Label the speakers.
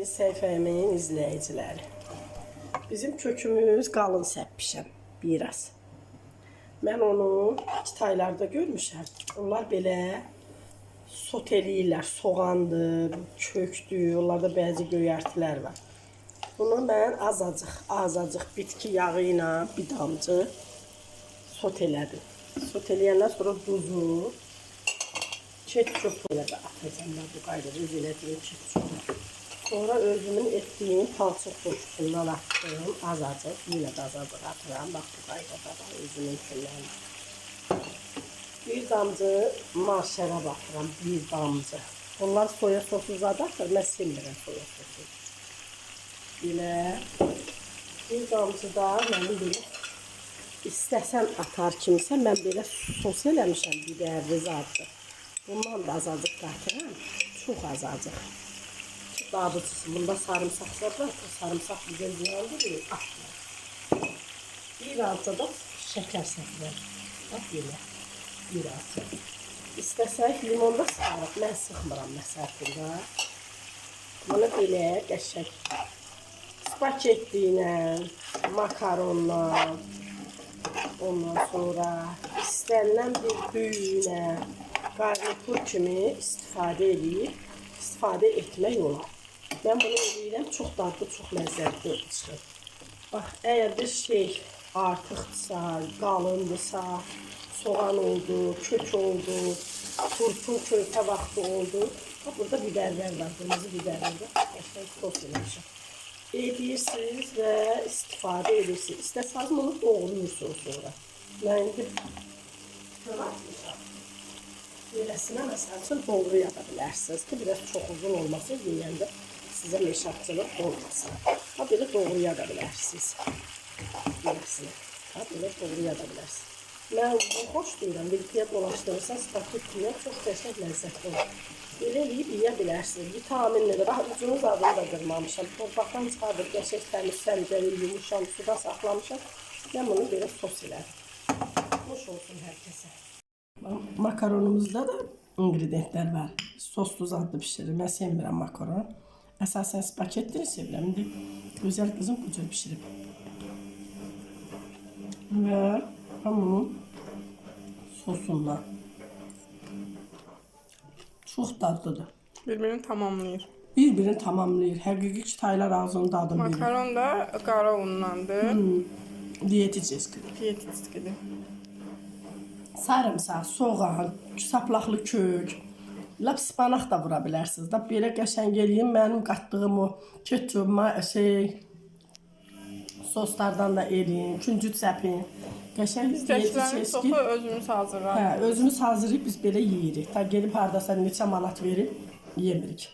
Speaker 1: Əziz səhifəmin izləyiciləri. Bizim kökümüz qalın səpmişəm biraz. Mən onu kitaylarda görmüşəm. Onlar belə soteliyirlər. Soğandır, kökdür, onlarda bəzi göyərtilər var. Bunu mən azacıq bitki yağı ilə bir damcı soteledim. Soteləyəndən sonra duzu, ketçupu ilə də atacağım mən bu qaydada elədiyim ketçupu. Sonra özümün etdiyim palçıq turşusundan attım, azacıq, yine də azacıq atıram. Bax bu qaydada da özümünkindən. Bir damcı marşərə batıram, bir damcı. Onlar soya sosu zad atır, mən sevmirəm soya sosu. Belə bir damcı da mənim belə istəsən atar kimsə, mən belə sos eləmişəm, bibərli zaddır. Bundan da azacıq qatıram, çox azacıq. Dadı çıxsın, bunda sarımsaq var, o sarımsaq bizə ziyandır, atmır. Bir azca da şəkər səpirəm. Bax belə, bir azca. İstəsək limonda sıxarıq, mən sıxmıram məsələn. Bunu belə qəşəng spagetti ilə, makaronla, ondan sonra istənilən bir düyünə, qarnitur kimi istifadə etmək olar. Mən bunu eləyirəm, çox dadlı, çox ləzzətli çıxır. Bax, əgər bir şey artıqdırsa, qalındısa, soğan oldu, kök oldu, turpun körpə vaxtı oldu. Bax, burada bibərlər var, qırmızı bibərlər var. Qəşəng sos eləmişəm. Edirsiniz və istifadə edirsiniz. İstəsəniz bunu doğrayırsınız sonra. Mən indi atmışam. Beləsinə məsəl üçün doğraya da bilərsiniz ki, biraz çox uzun olmasın, yiyəndə sizə meşatçılıq olmasın. Ha, belə doğraya da bilərsiniz. Beləsinə. Ha, belə doğraya da bilərsiniz. Mən bunu xoş deyirəm, birliyə dolaşdırırsan, spagettiyə çox qəşəng ləzzətli olur. Belə eləyib yeyə bilərsiniz. Vitaminlidir. Bax, ucunuz adını da qırmamışam. Torpaqdan çıxardır, qəşəng təmiz, səliqəli, yumuşam, suda saxlamışam. Mən bunu belə sos elədim. Xoş olsun hər kəsə. Makaronumuzda da ingredientlər var. Soslu zadlı pişirir. Mən sevmirəm makaron. Əsasən spagettini sevirəm. İndi gözəl qızım bu cür pişirib. Və hamının sosundan. Çox dadlıdır.
Speaker 2: Birbirini tamamlayır.
Speaker 1: Bir-birini tamamlayır. Həqiqi kitaylar ağzının dadını verir.
Speaker 2: Makaron da qara unlandır.
Speaker 1: Diyetikdir.
Speaker 2: Diyetikdir.
Speaker 1: Sarımsaq, soğan, saplaqlı kök, lap spanaq da vura bilərsiniz. Da belə qəşəng eləyim, mənim qatdığım o ketçup, soslardan da eləyim, küncüt səpin. Qəşəng
Speaker 2: İstəklərin sosu özümüz hazırlayırıq.
Speaker 1: Hə, özümüz hazırlayıb biz belə yeyirik. Ta gelib hardasa neçə manat verib yemirik.